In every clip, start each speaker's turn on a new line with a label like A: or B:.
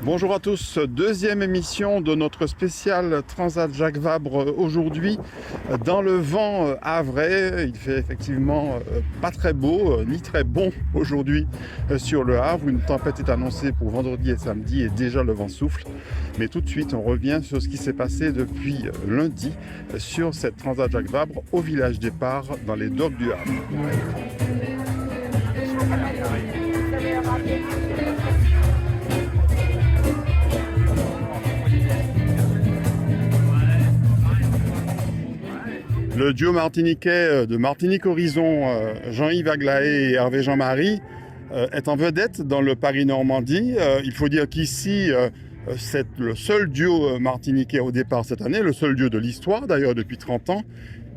A: Bonjour à tous, deuxième émission de notre spécial Transat Jacques Vabre aujourd'hui dans le vent havrais. Il fait effectivement pas très beau ni très bon aujourd'hui sur le Havre. Une tempête est annoncée pour vendredi et samedi et déjà le vent souffle. Mais tout de suite on revient sur ce qui s'est passé depuis lundi sur cette Transat Jacques Vabre au village départ dans les docks du Havre. Le duo martiniquais de Martinique Horizon, Jean-Yves Aglaé et Hervé Jean-Marie, est en vedette dans le Paris-Normandie. Il faut dire qu'ici, c'est le seul duo martiniquais au départ cette année, le seul duo de l'histoire d'ailleurs depuis 30 ans.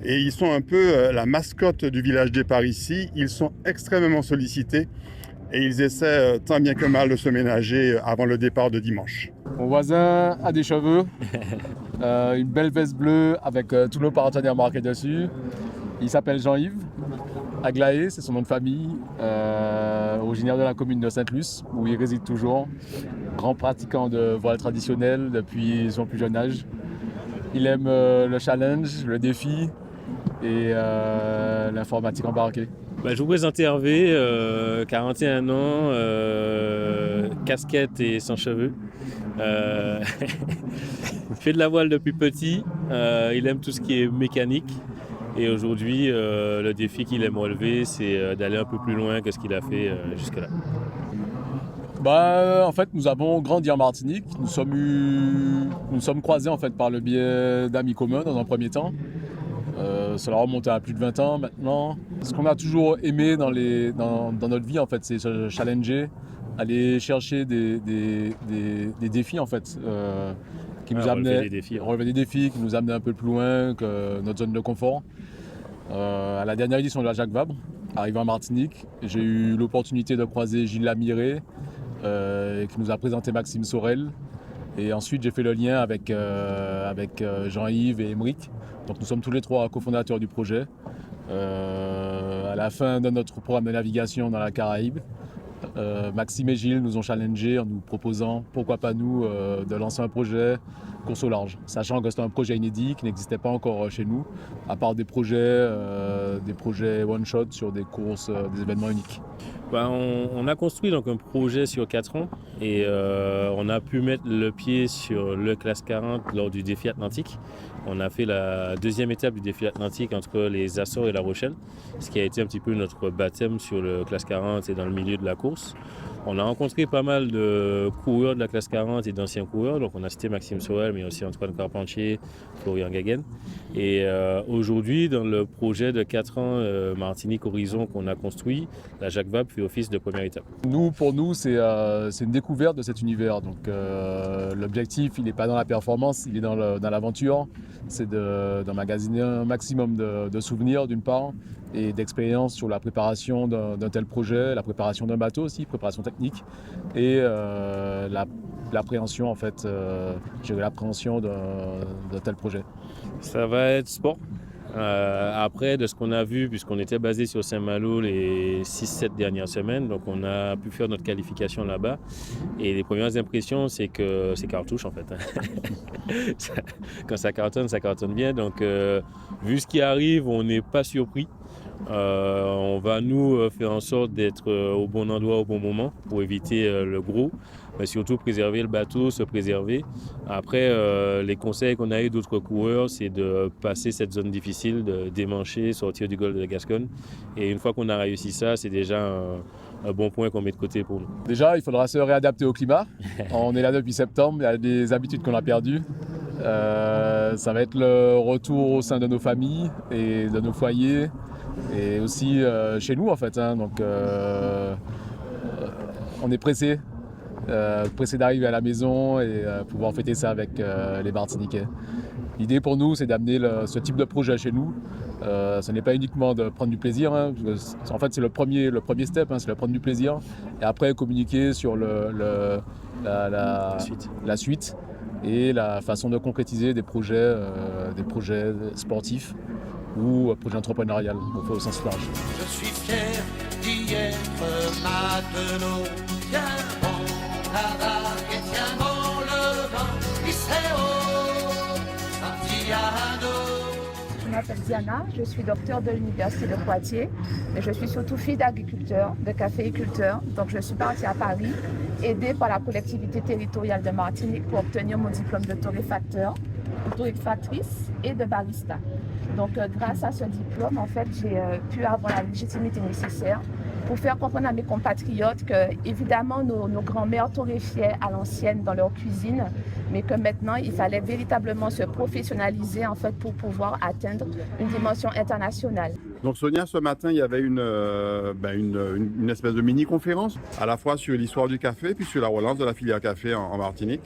A: Et ils sont un peu la mascotte du village départ ici. Ils sont extrêmement sollicités et ils essaient tant bien que mal de se ménager avant le départ de dimanche.
B: Mon voisin a des cheveux, une belle veste bleue avec tous nos partenaires marqués dessus. Il s'appelle Jean-Yves Aglaé, c'est son nom de famille, originaire de la commune de Sainte-Luce, où il réside toujours. Grand pratiquant de voile traditionnel depuis son plus jeune âge. Il aime le challenge, le défi et l'informatique embarquée.
C: Je vous présente Hervé, 41 ans, casquette et sans cheveux. Il fait de la voile depuis petit, il aime tout ce qui est mécanique. Et aujourd'hui, le défi qu'il aime relever, c'est d'aller un peu plus loin que ce qu'il a fait jusque-là.
B: En fait, nous avons grandi en Martinique. Nous sommes croisés en fait, par le biais d'amis communs dans un premier temps. Cela remonte à plus de 20 ans maintenant. Ce qu'on a toujours aimé dans notre vie, en fait, c'est se challenger, aller chercher des défis en fait, qui nous amenaient, relever des défis qui nous amenaient un peu plus loin que notre zone de confort. À la dernière édition de la Jacques Vabre, arrivé en Martinique, j'ai eu l'opportunité de croiser Gilles Lamiré, qui nous a présenté Maxime Sorel. Et ensuite, j'ai fait le lien avec Jean-Yves et Émeric. Donc nous sommes tous les trois cofondateurs du projet. À la fin de notre programme de navigation dans la Caraïbe, Maxime et Gilles nous ont challengés en nous proposant, pourquoi pas nous, de lancer un projet course au large, sachant que c'est un projet inédit qui n'existait pas encore chez nous, à part des projets one-shot sur des courses, des événements uniques.
C: On a construit donc un projet sur 4 ans et on a pu mettre le pied sur le Classe 40 lors du défi Atlantique. On a fait la deuxième étape du défi Atlantique entre les Açores et La Rochelle, ce qui a été un petit peu notre baptême sur le Classe 40 et dans le milieu de la course. On a rencontré pas mal de coureurs de la Classe 40 et d'anciens coureurs, donc on a cité Maxime Sorel, mais aussi Antoine Carpentier, Florian Gaguen. Et aujourd'hui, dans le projet de 4 ans Martinique Horizon qu'on a construit, la Jacques Vabre fait office de première étape.
B: Pour nous, c'est une découverte de cet univers. Donc, l'objectif, il n'est pas dans la performance, il est dans l'aventure. C'est d'emmagasiner un maximum de souvenirs d'une part et d'expériences sur la préparation d'un tel projet, la préparation d'un bateau aussi, préparation technique et l'appréhension en fait, l'appréhension d'un tel projet.
C: Ça va être sport. Après, de ce qu'on a vu, puisqu'on était basé sur Saint-Malo les 6-7 dernières semaines, donc on a pu faire notre qualification là-bas. Et les premières impressions, c'est que c'est cartouche en fait. Quand ça cartonne bien. Donc, vu ce qui arrive, on n'est pas surpris. On va nous faire en sorte d'être au bon endroit au bon moment pour éviter le gros, mais surtout préserver le bateau, se préserver. Après, les conseils qu'on a eu d'autres coureurs, c'est de passer cette zone difficile, de démancher, sortir du golfe de la Gascogne. Et une fois qu'on a réussi ça, c'est déjà un bon point qu'on met de côté pour nous.
B: Déjà, il faudra se réadapter au climat. On est là depuis septembre, il y a des habitudes qu'on a perdues. Ça va être le retour au sein de nos familles et de nos foyers et aussi chez nous en fait. Donc on est pressé d'arriver à la maison et pouvoir fêter ça avec les Martiniquais. L'idée pour nous, c'est d'amener ce type de projet chez nous. Ce n'est pas uniquement de prendre du plaisir. En fait, c'est le premier step, c'est de prendre du plaisir et après communiquer sur la suite et la façon de concrétiser des projets sportifs ou projets entrepreneuriaux au sens large.
D: Je suis fier d'y être matelot. Tiens bon, la vague et tiens bon. m'appelle Diana, je suis docteur de l'Université de Poitiers, mais je suis surtout fille d'agriculteur, de caféiculteur. Donc je suis partie à Paris, aidée par la collectivité territoriale de Martinique pour obtenir mon diplôme de torréfactrice et de barista. Donc grâce à ce diplôme, en fait, j'ai pu avoir la légitimité nécessaire pour faire comprendre à mes compatriotes que, évidemment, nos grands-mères torréfiaient à l'ancienne dans leur cuisine, mais que maintenant, il fallait véritablement se professionnaliser, en fait, pour pouvoir atteindre une dimension internationale.
A: Donc Sonia, ce matin, il y avait une espèce de mini-conférence, à la fois sur l'histoire du café, puis sur la relance de la filière café en Martinique.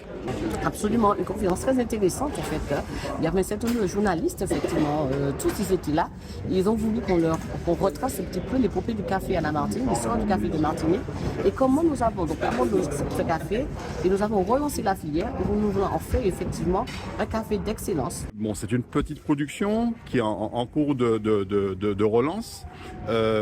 E: Absolument, une conférence très intéressante en fait. Il y avait un certain nombre de journalistes, effectivement, tous ils étaient là. Ils ont voulu qu'on retrace un petit peu l'épopée du café à la Martinique, l'histoire du café de Martinique, et comment nous avons donc abandonné ce café, et nous avons relancé la filière, et nous voulons en faire effectivement un café d'excellence.
A: Bon, c'est une petite production qui est en cours de relance.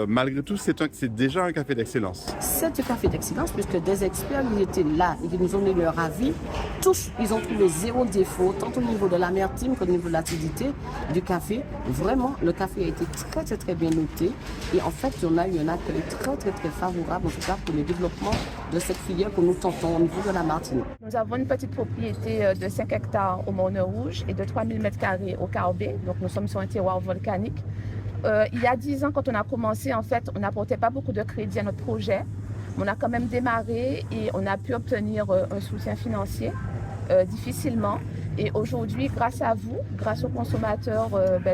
A: Malgré tout, c'est déjà un café d'excellence.
E: C'est un café d'excellence puisque des experts ils étaient là et ils nous ont donné leur avis. Tous, ils ont trouvé zéro défaut, tant au niveau de l'amertume qu'au niveau de l'acidité du café. Vraiment, le café a été très très très bien noté et en fait, on a eu un accueil très très très favorable en tout cas pour le développement de cette filière que nous tentons au niveau de la Martinique.
D: Nous avons une petite propriété de 5 hectares au Morne-Rouge et de 3000 m² au Carbet. Donc nous sommes sur un terroir volcanique. Il y a 10 ans, quand on a commencé, en fait, on n'apportait pas beaucoup de crédit à notre projet. On a quand même démarré et on a pu obtenir un soutien financier difficilement. Et aujourd'hui, grâce à vous, grâce aux consommateurs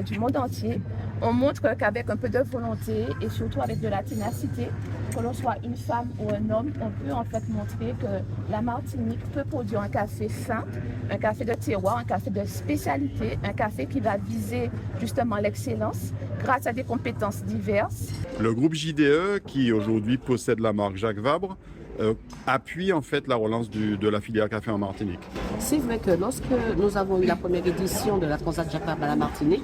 D: du monde entier, on montre qu'avec un peu de volonté et surtout avec de la ténacité, que l'on soit une femme ou un homme, on peut en fait montrer que la Martinique peut produire un café fin, un café de terroir, un café de spécialité, un café qui va viser justement l'excellence grâce à des compétences diverses.
A: Le groupe JDE, qui aujourd'hui possède la marque Jacques Vabre, appuie en fait la relance de la filière café en Martinique.
E: C'est vrai que lorsque nous avons eu la première édition de la Transat Jacques Vabre à la Martinique,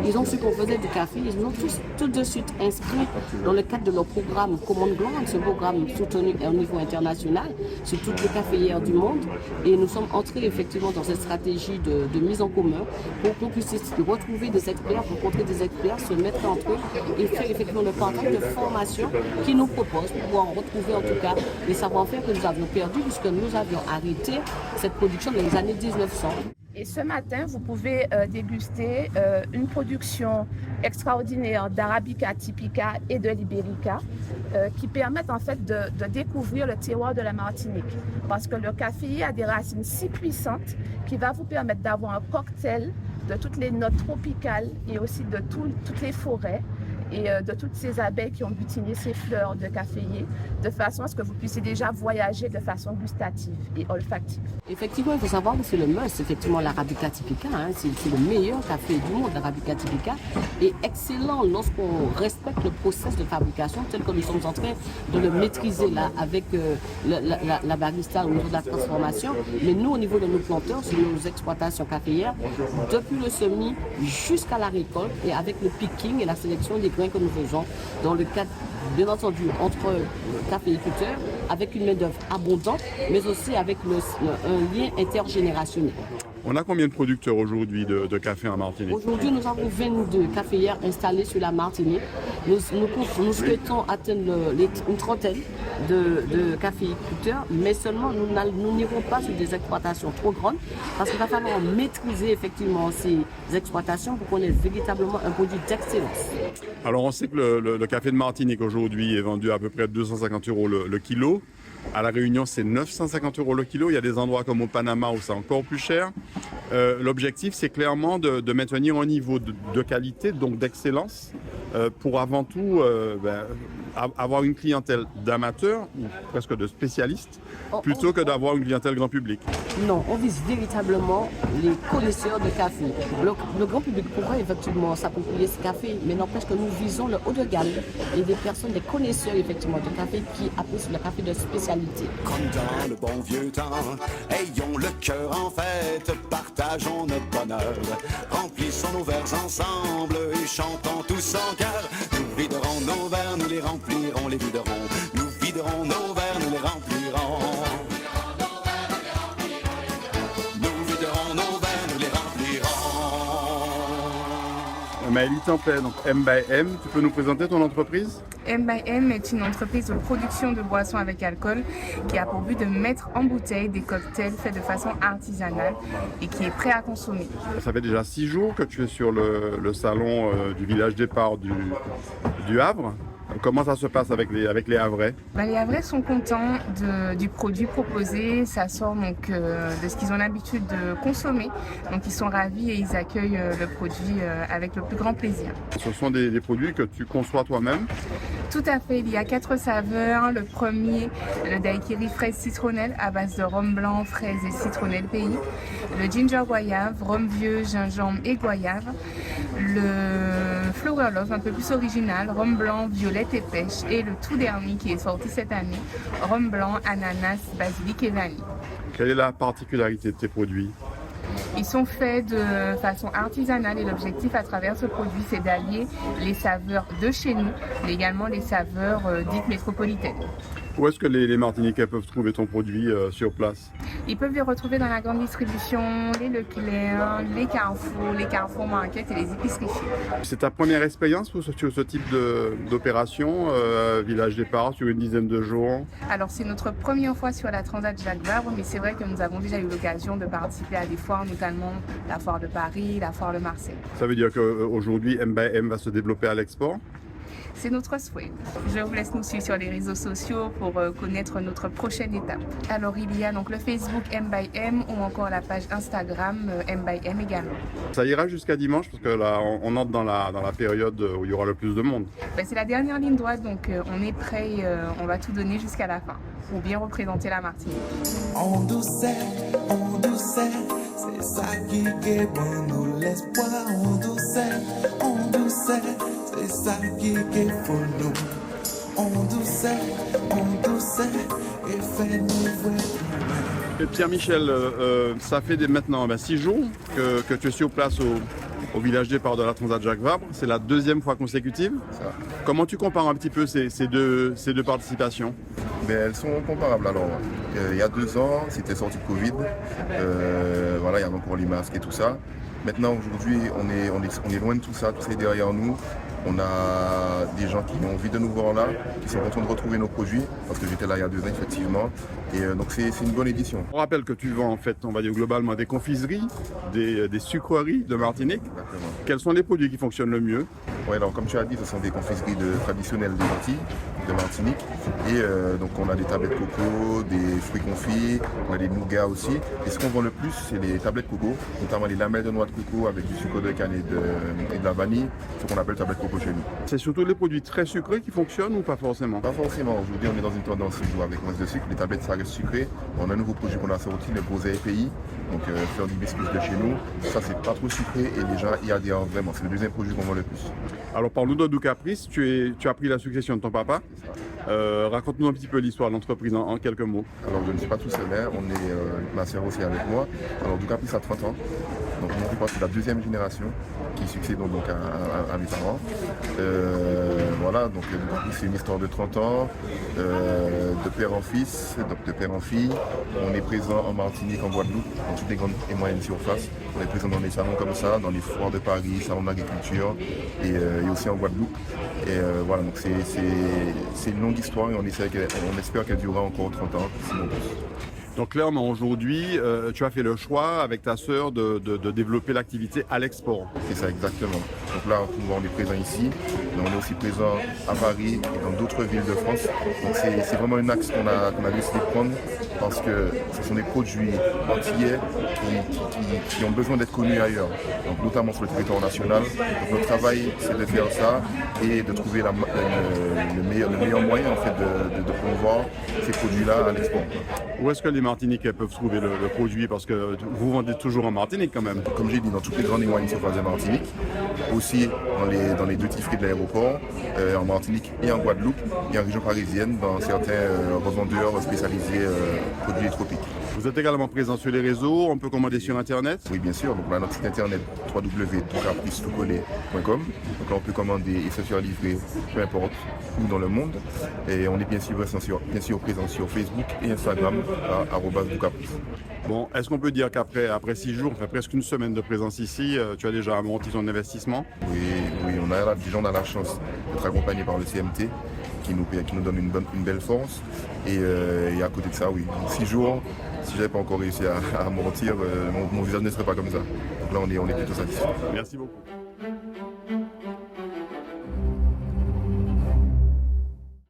E: ils ont su qu'on faisait du café, ils nous ont tous tout de suite inscrits dans le cadre de leur programme Common Ground, ce programme soutenu au niveau international sur toutes les caféières du monde. Et nous sommes entrés effectivement dans cette stratégie de mise en commun pour qu'on puisse retrouver des experts, rencontrer des experts, se mettre entre eux et faire effectivement le partage de formation qu'ils nous proposent pour pouvoir retrouver en tout cas les savoir-faire que nous avions perdu puisque nous avions arrêté cette production dans les années 1900.
D: Et ce matin, vous pouvez déguster une production extraordinaire d'Arabica typica et de Liberica qui permettent en fait de découvrir le terroir de la Martinique. Parce que le café a des racines si puissantes qui va vous permettre d'avoir un cocktail de toutes les notes tropicales et aussi de toutes les forêts et de toutes ces abeilles qui ont butiné ces fleurs de caféier, de façon à ce que vous puissiez déjà voyager de façon gustative et olfactive.
E: Effectivement, il faut savoir que c'est le must, effectivement, l'Arabica typica, c'est le meilleur café du monde, l'Arabica typica, et excellent lorsqu'on respecte le process de fabrication tel que nous sommes en train de le maîtriser là avec la barista au niveau de la transformation, mais nous au niveau de nos planteurs, sur nos exploitations caféières, depuis le semis jusqu'à la récolte et avec le picking et la sélection des grains que nous faisons dans le cadre, bien entendu, entre caféiculteurs, avec une main-d'œuvre abondante, mais aussi avec un lien intergénérationnel.
A: On a combien de producteurs aujourd'hui de café en Martinique?
E: Aujourd'hui, nous avons 22 caféières installées sur la Martinique. Nous souhaitons atteindre une trentaine de caféiculteurs, mais seulement nous n'irons pas sur des exploitations trop grandes parce qu'il va falloir maîtriser effectivement ces exploitations pour qu'on ait véritablement un produit d'excellence.
A: Alors on sait que le café de Martinique aujourd'hui est vendu à peu près 250 € le kilo. À La Réunion, c'est 950 € le kilo. Il y a des endroits comme au Panama où c'est encore plus cher. L'objectif, c'est clairement de maintenir un niveau de qualité, donc d'excellence, pour avant tout avoir une clientèle d'amateurs, ou presque de spécialistes, plutôt que d'avoir une clientèle grand public.
E: Non, on vise véritablement les connaisseurs de café. Le grand public pourrait effectivement s'approprier ce café, mais n'empêche que nous visons le haut de gamme et des personnes, des connaisseurs effectivement de café qui apprécient le café de spécialité.
F: Comme dans le bon vieux temps, ayons le cœur en fête, partageons notre bonheur, remplissons nos verres ensemble et chantons tous en chœur. Nous viderons nos verres, nous les remplirons, les viderons. Nous viderons nos verres, nous les remplirons.
A: Maëlie Templet, donc M by M, tu peux nous présenter ton entreprise?
G: M by M est une entreprise de production de boissons avec alcool qui a pour but de mettre en bouteille des cocktails faits de façon artisanale et qui est prêt à consommer.
A: Ça fait déjà 6 jours que tu es sur le salon du village départ du Havre. Comment ça se passe avec les Havrais?
G: Les Havrais sont contents du produit proposé, ça sort donc de ce qu'ils ont l'habitude de consommer. Donc ils sont ravis et ils accueillent le produit avec le plus grand plaisir.
A: Ce sont des produits que tu conçois toi-même?
G: Tout à fait, il y a 4 saveurs. Le premier, le daiquiri fraise citronnelle à base de rhum blanc, fraise et citronnelle pays. Le ginger goyave, rhum vieux, gingembre et goyave. Le flower love, un peu plus original, rhum blanc, violette et pêche. Et le tout dernier qui est sorti cette année, rhum blanc, ananas, basilic et vanille.
A: Quelle est la particularité de tes produits?
G: Ils sont faits de façon artisanale et l'objectif à travers ce produit, c'est d'allier les saveurs de chez nous, mais également les saveurs dites métropolitaines.
A: Où est-ce que les Martiniquais peuvent trouver ton produit sur place?
G: Ils peuvent les retrouver dans la grande distribution, les Leclerc, les Carrefour Market et les épiceries.
A: C'est ta première expérience sur ce type d'opération, village départ, sur une dizaine de jours?
G: Alors c'est notre première fois sur la Transat Jacques Vabre, mais c'est vrai que nous avons déjà eu l'occasion de participer à des foires, notamment la foire de Paris, la foire de Marseille.
A: Ça veut dire qu'aujourd'hui, M by M va se développer à l'export?
G: C'est notre souhait. Je vous laisse nous suivre sur les réseaux sociaux pour connaître notre prochaine étape. Alors il y a donc le Facebook M by M ou encore la page Instagram M by M également.
A: Ça ira jusqu'à dimanche parce que là on entre dans la période où il y aura le plus de monde.
G: C'est la dernière ligne droite, donc on est prêt, on va tout donner jusqu'à la fin pour bien représenter la Martinique.
H: On doucet, c'est ça qui est bon nous l'espoir. On doucet, c'est ça qui est pour nous. On doucet, et fait nous voir.
A: Et Pierre-Michel, ça fait maintenant 6 jours que tu es sur place au village départ de la Transat Jacques Vabre. C'est la 2e fois consécutive.
I: Ça.
A: Comment tu compares un petit peu ces deux participations?
I: Elles sont comparables. Alors, il y a 2 ans, c'était sorti de Covid. Voilà, il y avait encore les masques et tout ça. Maintenant, aujourd'hui, on est loin de tout ça est derrière nous. On a des gens qui ont envie de nous voir là, qui sont contents de retrouver nos produits, parce que j'étais là il y a 2 ans, effectivement. Et donc, c'est une bonne édition.
A: On rappelle que tu vends, en fait, on va dire globalement, des confiseries, des sucreries de Martinique.
I: Exactement.
A: Quels sont les produits qui fonctionnent le mieux?
I: Oui, alors comme tu as dit, ce sont des confiseries traditionnelles des Antilles, de Martinique. Et donc on a des tablettes coco, des fruits confits, on a des nougats aussi. Et ce qu'on vend le plus, c'est les tablettes coco, notamment les lamelles de noix de coco avec du sucre de canne et de la vanille, ce qu'on appelle tablettes coco chez nous.
A: C'est surtout les produits très sucrés qui fonctionnent ou pas forcément?
I: Pas forcément. Aujourd'hui, on est dans une tendance avec moins de sucre. Les tablettes, ça reste sucré. On a un nouveau produit qu'on a sorti, le Groseille pays. Donc faire du biscuit de chez nous. Ça, c'est pas trop sucré et les gens y adhèrent vraiment. C'est le 2e produit qu'on vend le plus.
A: Alors parle-nous de Doux Caprice, tu as pris la succession de ton papa. Raconte-nous un petit peu l'histoire de l'entreprise en quelques mots.
I: Alors je ne suis pas tout seul, ma sœur aussi avec moi. Alors Doux Caprice a 30 ans. Donc moi je pense que c'est la 2e génération qui succède donc à mes parents. Voilà, donc Doux Caprice c'est une histoire de 30 ans, de père en fils, donc de père en fille. On est présent en Martinique, en Guadeloupe, dans toutes les grandes et moyennes surfaces. On est présent dans les salons comme ça, dans les foires de Paris, salons d'agriculture et aussi en Guadeloupe. Et voilà, donc c'est une longue histoire et on espère qu'elle durera encore 30 ans, sinon plus.
A: Donc clairement aujourd'hui, tu as fait le choix avec ta sœur de développer l'activité à l'export.
I: C'est ça exactement. Donc là, on est présent ici, mais on est aussi présent à Paris et dans d'autres villes de France. Donc c'est vraiment un axe qu'on a décidé de prendre parce que ce sont des produits antillais qui ont besoin d'être connus ailleurs, donc notamment sur le territoire national. Donc notre travail, c'est de faire ça et de trouver le meilleur moyen en fait de promouvoir ces produits-là à l'export.
A: Où est-ce que les Martiniquais peuvent trouver le produit? Parce que vous vendez toujours en Martinique quand même.
I: Comme j'ai dit, dans toutes les grandes et moyennes surfaces de Martinique, aussi dans les 2 tiffres de l'aéroport, en Martinique et en Guadeloupe, et en région parisienne, dans certains revendeurs spécialisés produits tropiques.
A: Vous êtes également présent sur les réseaux, on peut commander sur Internet.
I: Oui, bien sûr. Donc, on a notre site internet www.doucaplusfoucollet.com. Donc là, on peut commander et se faire livrer, peu importe où dans le monde. Et on est bien sûr présent sur Facebook et Instagram à @doucapus.
A: Bon, est-ce qu'on peut dire qu'après 6 jours, on fait presque une semaine de présence ici, tu as déjà amorti ton investissement?
I: Oui, on a la chance d'être accompagné par le CMT qui nous donne une belle force. Et à côté de ça, oui, 6 jours, si je n'avais pas encore réussi à amortir, mon visage ne serait pas comme ça. Donc là, on est plutôt satisfait.
A: Merci beaucoup.